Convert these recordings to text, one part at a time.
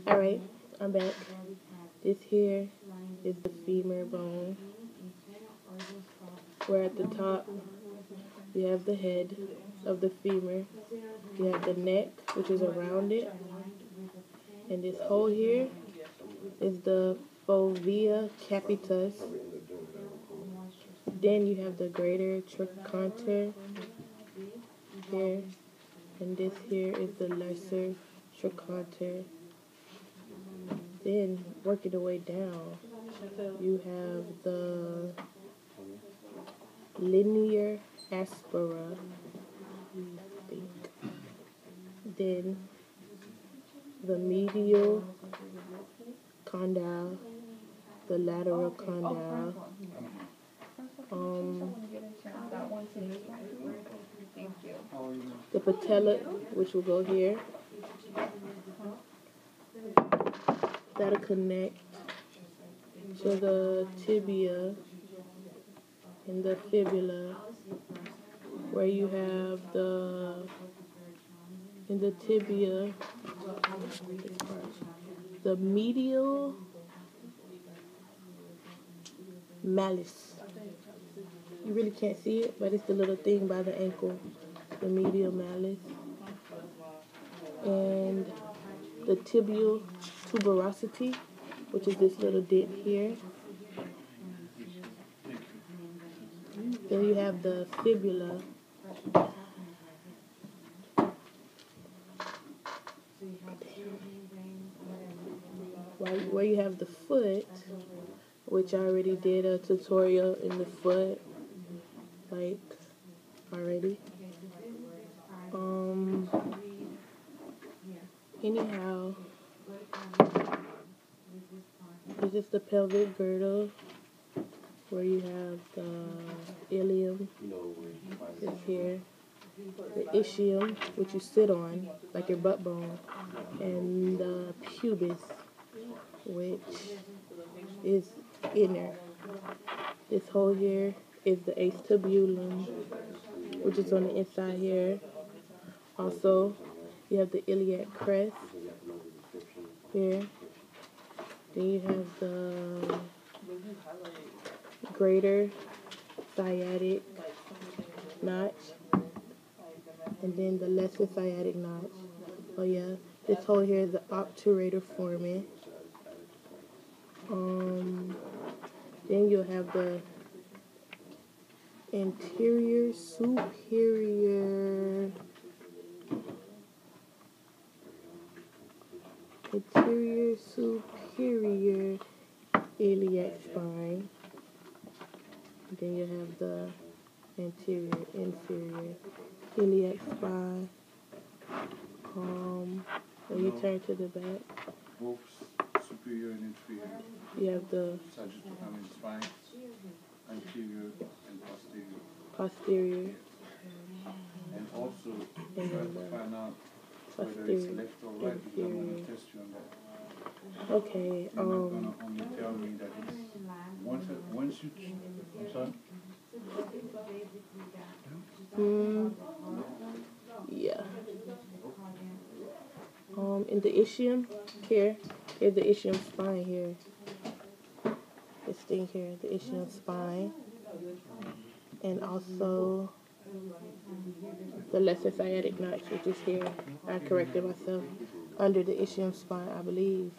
Alright, I'm back. This here is the femur bone, where at the top you have the head of the femur, you have the neck, which is around it, and this hole here is the fovea capitis. Then you have the greater trochanter here, and this here is the lesser trochanter. Then, working the way down, you have the linear aspera, I think. Then, the medial condyle, the lateral condyle, the patella, which will go here. That'll connect to the tibia and the fibula, where you have in the tibia, the medial malleus. You really can't see it, but it's the little thing by the ankle, the medial malleus. And the tibial tuberosity, which is this little dent here. Then you have the fibula. Where you have the foot, which I already did a tutorial in the foot, like, already. Anyhow, this is the pelvic girdle, where you have the ilium, is here, the ischium, which you sit on, like your butt bone, and the pubis, which is inner. This hole here is the acetabulum, which is on the inside here. Also, you have the iliac crest here. Then you have the greater sciatic notch, and then the lesser sciatic notch. Oh yeah, this hole here is the obturator foramen. Then you'll have the anterior superior iliac spine. Then you have the inferior iliac spine. When you turn to the back, both superior and inferior. You have the spine, anterior and posterior. Posterior. And also, and try to find out whether it's left or right, because I'm going to test you on that. Okay. You're not going to only tell me that it's once you. I'm sorry. Yeah. In the ischium here, here's the ischium spine here. This thing here, the ischium spine, and also the lesser sciatic notch, which is here. I corrected myself. Under the ischium spine, I believe.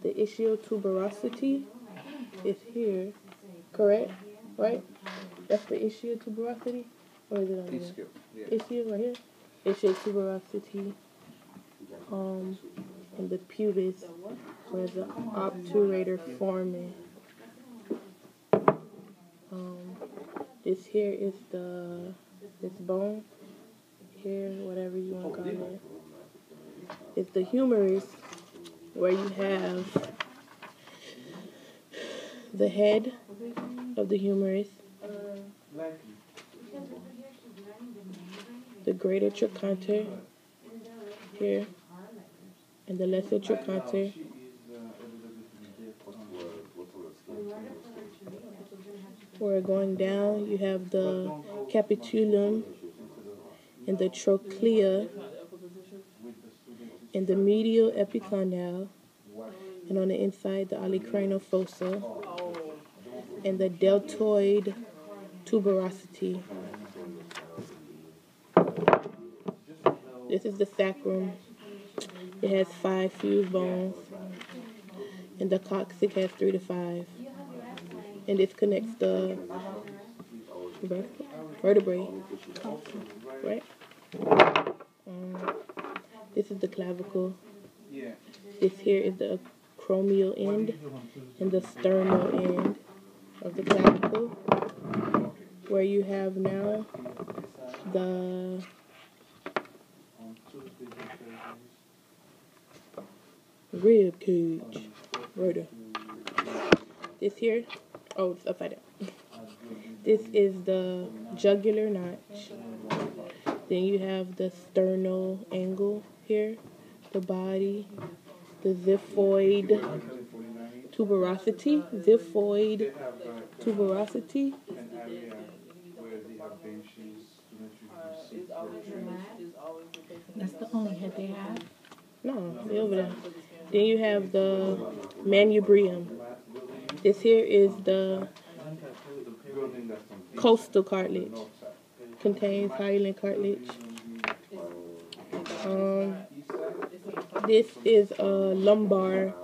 The ischiotuberosity is here, correct? Right? That's the ischiotuberosity? Or is it on here? Ischio right here? Ischiotuberosity. And the pubis, where the obturator foramen. This here is this bone here, whatever you want to call it. It's the humerus, where you have the head of the humerus, the greater trochanter here, and the lesser trochanter. Where going down, you have the capitulum and the trochlea, and the medial epicondyle, and on the inside the olecranon fossa, and the deltoid tuberosity. This is the sacrum. It has 5 fused bones, and the coccyx has 3 to 5. And this connects the vertebrae, right? This is the clavicle. This here is the acromial end and the sternal end of the clavicle, where you have now the rib cage. Right there. This here, oh, it's upside down. This is the jugular notch. Then you have the sternal angle here, the body, the xiphoid tuberosity, That's the only head they have? No, they're over there. Then you have the manubrium. This here is the costal cartilage. Contains hyaline cartilage. This is a lumbar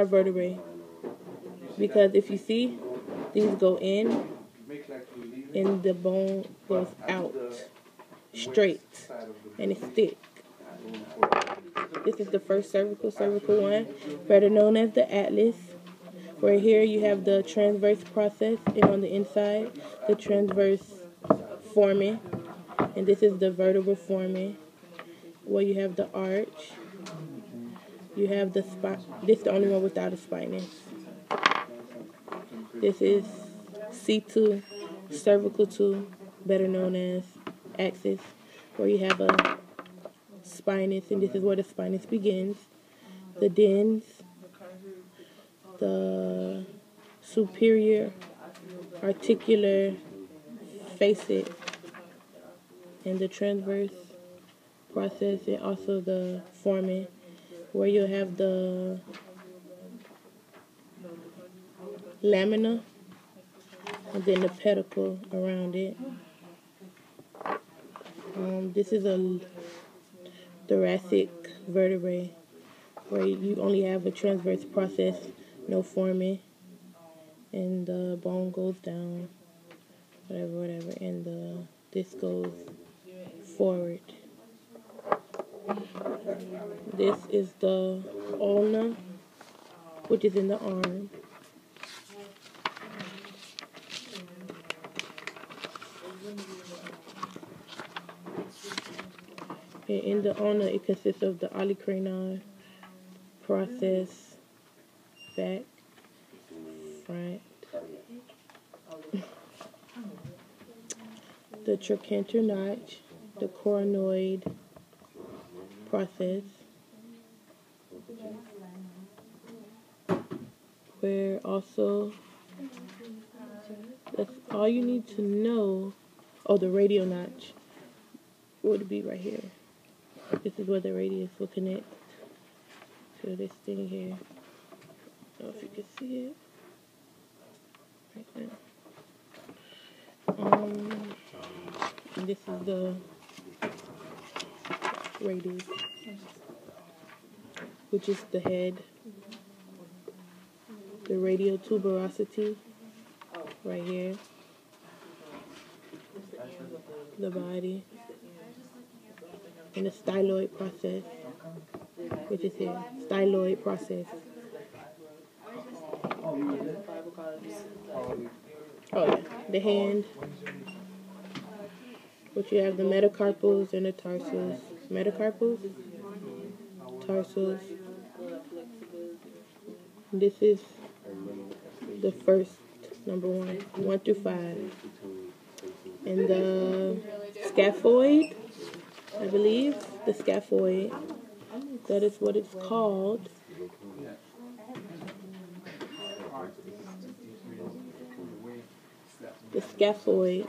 vertebrae. Because if you see, these go in, and the bone goes out straight, and it's thick. This is the first cervical one, better known as the atlas. Right here you have the transverse process, and on the inside, the transverse foramen. And this is the vertebral foramen, where you have the arch. You have the spine. This is the only one without a spinous. This is C2, cervical 2, better known as axis, where you have a spinous, and this is where the spinous begins. The dens, the superior articular facet, and the transverse process, and also the foramen, where you'll have the lamina, and then the pedicle around it. This is a thoracic vertebrae, where you only have a transverse process, no foramen, and the bone goes down, whatever, and this goes forward. This is the ulna, which is in the arm. And in the ulna, it consists of the olecranon process, back, front, the trochanter notch, the coronoid process, where also, that's all you need to know. Oh, the radial notch would be right here. This is where the radius will connect to this thing here. I don't know if you can see it. Right there. And this is the radius, which is the head. The radial tuberosity, right here. The body. And the styloid process, which is here. Styloid process. Oh yeah, the hand, which you have the metacarpals and the tarsals. Metacarpals, tarsals. This is the first, number 1 through 5. And the scaphoid, I believe, the scaphoid, that is what it's called. The scaphoid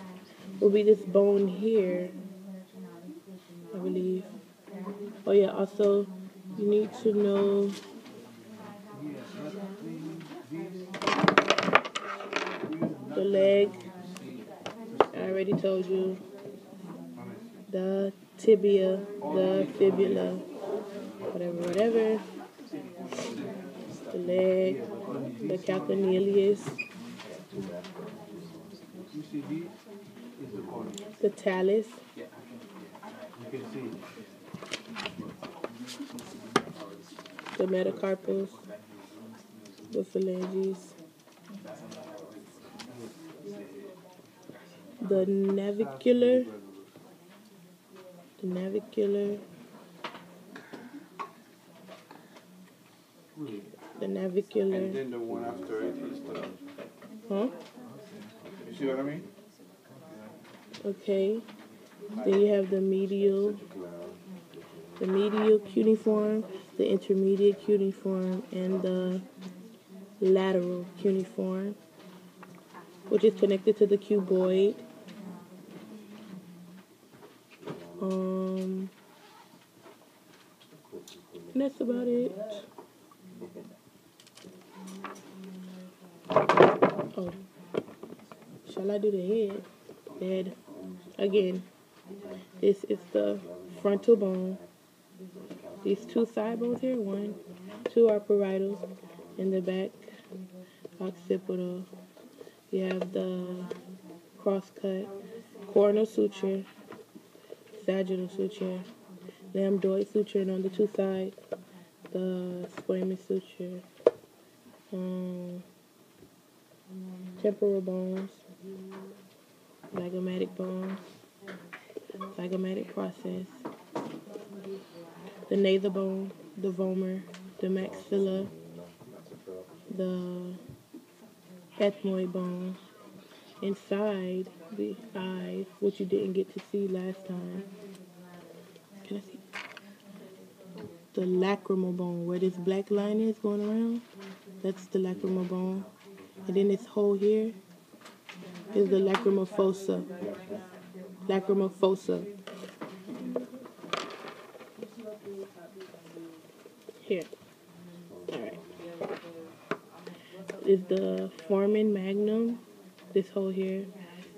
will be this bone here, I believe. Oh yeah, also you need to know the leg. I already told you. The tibia, the fibula, whatever. The leg, the calcaneus, the talus, the metacarpals, the phalanges, the navicular, and then the one after it is the... Huh? You see what I mean? Okay. Then you have the medial cuneiform, the intermediate cuneiform, and the lateral cuneiform, which is connected to the cuboid. And that's about it. Oh, shall I do the head? Head. Again, this is the frontal bone. These two side bones here, 1, 2 are parietals, in the back, occipital. You have the cross-cut, coronal suture, sagittal suture, lambdoid suture, and on the two sides, the squamous suture. Temporal bones, zygomatic bones, zygomatic process, the nasal bone, the vomer, the maxilla, the ethmoid bone, inside the eyes, which you didn't get to see last time. Can I see? The lacrimal bone, where this black line is going around, that's the lacrimal bone. And then this hole here is the lacrimal fossa. Lacrimal fossa. Here. Alright. Is the foramen magnum, this hole here.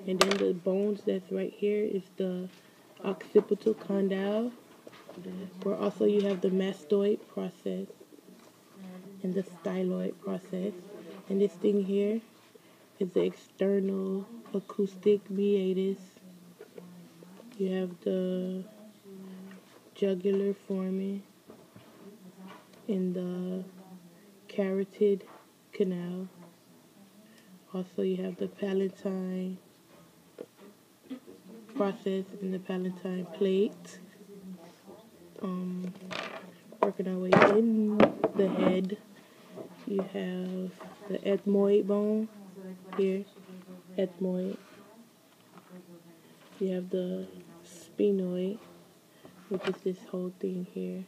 And then the bones that's right here is the occipital condyle, where also you have the mastoid process and the styloid process. And this thing here is the external acoustic meatus. You have the jugular foramen in the carotid canal. Also, you have the palatine process in the palatine plate. Working our way in the head, you have the ethmoid bone here, ethmoid. You have the sphenoid, which is this whole thing here.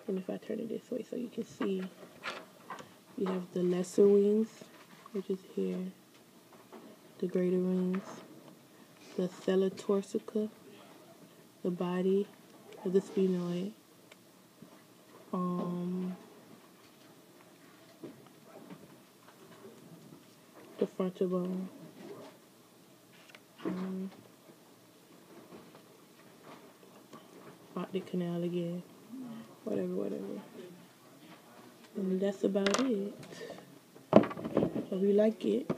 And if I turn it this way so you can see, you have the lesser wings, which is here, the greater wings, the sella torsica, the body of the sphenoid, the frontal bone, optic canal again, whatever. And that's about it. Hope you like it.